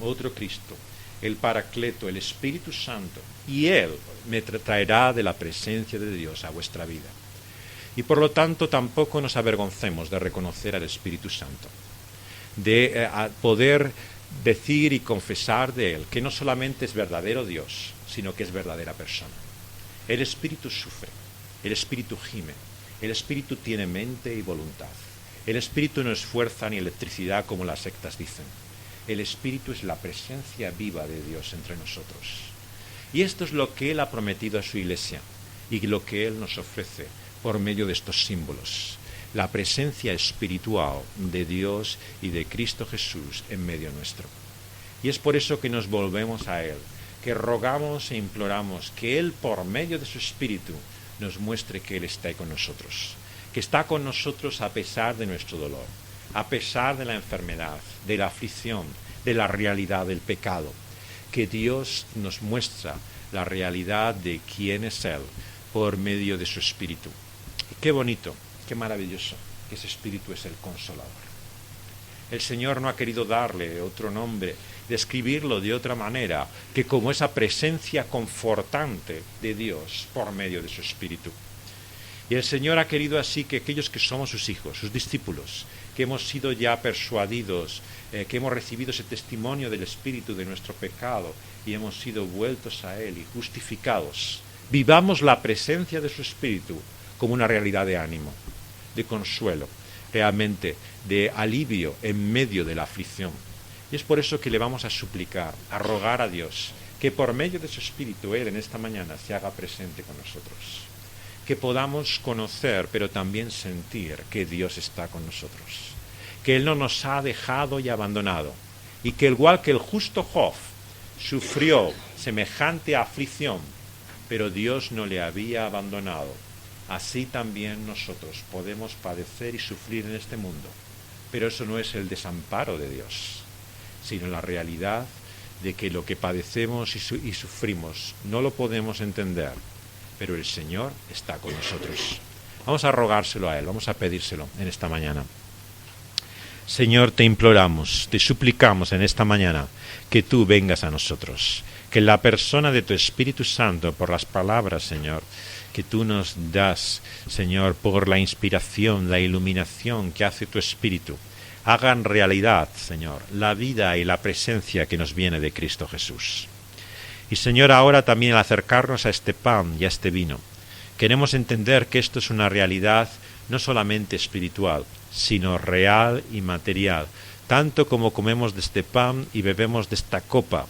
otro Cristo, el Paracleto, el Espíritu Santo, y Él me traerá de la presencia de Dios a vuestra vida. Y por lo tanto tampoco nos avergoncemos de reconocer al Espíritu Santo, de poder decir y confesar de Él que no solamente es verdadero Dios, sino que es verdadera persona. El Espíritu sufre, el Espíritu gime, el Espíritu tiene mente y voluntad. El Espíritu no es fuerza ni electricidad como las sectas dicen. El Espíritu es la presencia viva de Dios entre nosotros. Y esto es lo que Él ha prometido a su Iglesia y lo que Él nos ofrece por medio de estos símbolos. La presencia espiritual de Dios y de Cristo Jesús en medio nuestro. Y es por eso que nos volvemos a Él, que rogamos e imploramos que Él, por medio de su Espíritu, nos muestre que Él está con nosotros. Que está con nosotros a pesar de nuestro dolor, a pesar de la enfermedad, de la aflicción, de la realidad del pecado. Que Dios nos muestra la realidad de quién es Él por medio de su Espíritu. Y qué bonito, qué maravilloso que ese Espíritu es el Consolador. El Señor no ha querido darle otro nombre, describirlo de otra manera que como esa presencia confortante de Dios por medio de su Espíritu. Y el Señor ha querido así que aquellos que somos sus hijos, sus discípulos, que hemos sido ya persuadidos, que hemos recibido ese testimonio del Espíritu de nuestro pecado y hemos sido vueltos a Él y justificados, vivamos la presencia de su Espíritu como una realidad de ánimo, de consuelo, realmente de alivio en medio de la aflicción. Y es por eso que le vamos a suplicar, a rogar a Dios, que por medio de su Espíritu Él en esta mañana se haga presente con nosotros. Que podamos conocer, pero también sentir que Dios está con nosotros, que Él no nos ha dejado y abandonado, y que igual que el justo Job sufrió semejante aflicción, pero Dios no le había abandonado, así también nosotros podemos padecer y sufrir en este mundo, pero eso no es el desamparo de Dios, sino la realidad de que lo que padecemos y sufrimos no lo podemos entender, pero el Señor está con nosotros. Vamos a rogárselo a Él, vamos a pedírselo en esta mañana. Señor, te imploramos, te suplicamos en esta mañana que tú vengas a nosotros, que la persona de tu Espíritu Santo, por las palabras, Señor, que tú nos das, Señor, por la inspiración, la iluminación que hace tu Espíritu, hagan realidad, Señor, la vida y la presencia que nos viene de Cristo Jesús. Y Señor, ahora también al acercarnos a este pan y a este vino, Queremos entender que esto es una realidad no solamente espiritual, sino real y material. Tanto como comemos de este pan y bebemos de esta copa,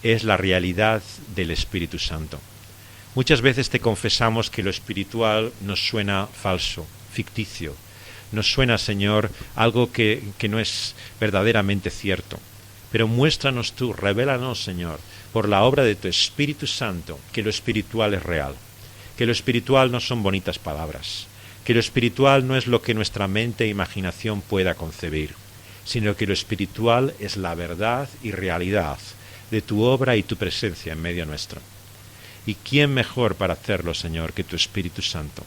es la realidad del Espíritu Santo. Muchas veces te confesamos que lo espiritual nos suena falso, ficticio. Nos suena, Señor, algo que no es verdaderamente cierto. Pero muéstranos tú, revélanos, Señor, por la obra de tu Espíritu Santo, que lo espiritual es real, que lo espiritual no son bonitas palabras, que lo espiritual no es lo que nuestra mente e imaginación pueda concebir, sino que lo espiritual es la verdad y realidad de tu obra y tu presencia en medio nuestro. ¿Y quién mejor para hacerlo, Señor, que tu Espíritu Santo?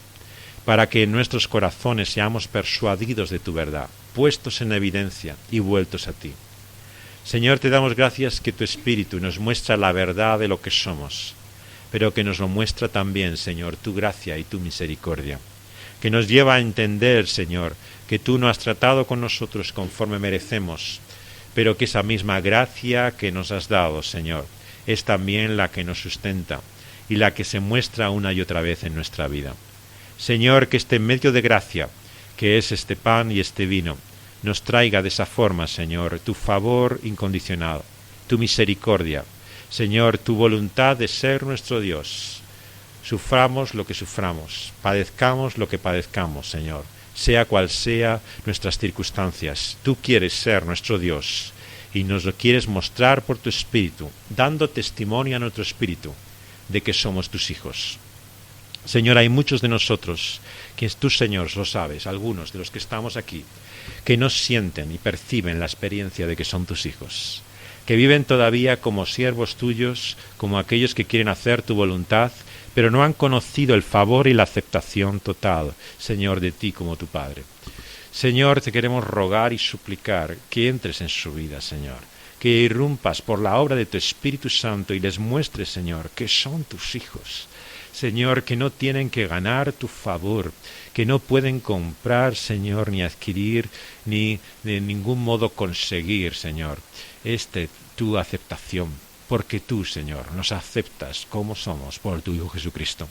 Para que en nuestros corazones seamos persuadidos de tu verdad, puestos en evidencia y vueltos a ti. Señor, te damos gracias que tu Espíritu nos muestra la verdad de lo que somos, pero que nos lo muestra también, Señor, tu gracia y tu misericordia, que nos lleva a entender, Señor, que tú no has tratado con nosotros conforme merecemos, pero que esa misma gracia que nos has dado, Señor, es también la que nos sustenta y la que se muestra una y otra vez en nuestra vida. Señor, que este medio de gracia, que es este pan y este vino, nos traiga de esa forma, Señor, tu favor incondicional, tu misericordia, Señor, tu voluntad de ser nuestro Dios. Suframos lo que suframos, padezcamos lo que padezcamos, Señor, sea cual sea nuestras circunstancias. Tú quieres ser nuestro Dios y nos lo quieres mostrar por tu Espíritu, dando testimonio a nuestro espíritu de que somos tus hijos. Señor, hay muchos de nosotros, que tú, Señor, lo sabes, algunos de los que estamos aquí, que no sienten y perciben la experiencia de que son tus hijos, que viven todavía como siervos tuyos, como aquellos que quieren hacer tu voluntad, pero no han conocido el favor y la aceptación total, Señor, de ti como tu Padre. Señor, te queremos rogar y suplicar que entres en su vida, Señor, que irrumpas por la obra de tu Espíritu Santo y les muestres, Señor, que son tus hijos. Señor, que no tienen que ganar tu favor, que no pueden comprar, Señor, ni adquirir, ni de ningún modo conseguir, Señor, tu aceptación, porque tú, Señor, nos aceptas como somos por tu Hijo Jesucristo.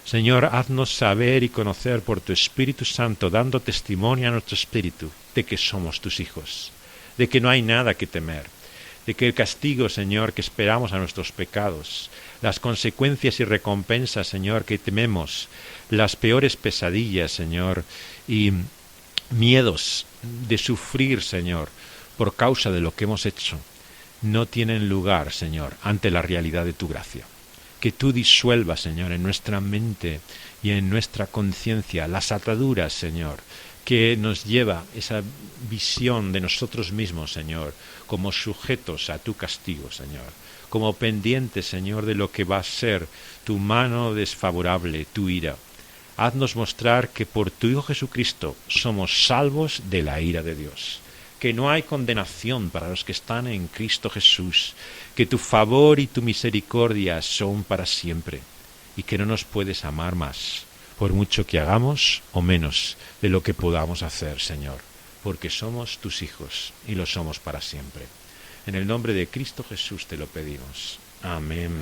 Señor, haznos saber y conocer por tu Espíritu Santo, dando testimonio a nuestro espíritu de que somos tus hijos, de que no hay nada que temer, de que el castigo, Señor, que esperamos a nuestros pecados, las consecuencias y recompensas, Señor, que tememos, las peores pesadillas, Señor, y miedos de sufrir, Señor, por causa de lo que hemos hecho, no tienen lugar, Señor, ante la realidad de tu gracia. Que tú disuelvas, Señor, en nuestra mente y en nuestra conciencia las ataduras, Señor, que nos lleva esa visión de nosotros mismos, Señor, como sujetos a tu castigo, Señor, como pendientes, Señor, de lo que va a ser tu mano desfavorable, tu ira. Haznos mostrar que por tu Hijo Jesucristo somos salvos de la ira de Dios, que no hay condenación para los que están en Cristo Jesús, que tu favor y tu misericordia son para siempre, y que no nos puedes amar más, por mucho que hagamos o menos de lo que podamos hacer, Señor, porque somos tus hijos y lo somos para siempre. En el nombre de Cristo Jesús te lo pedimos. Amén.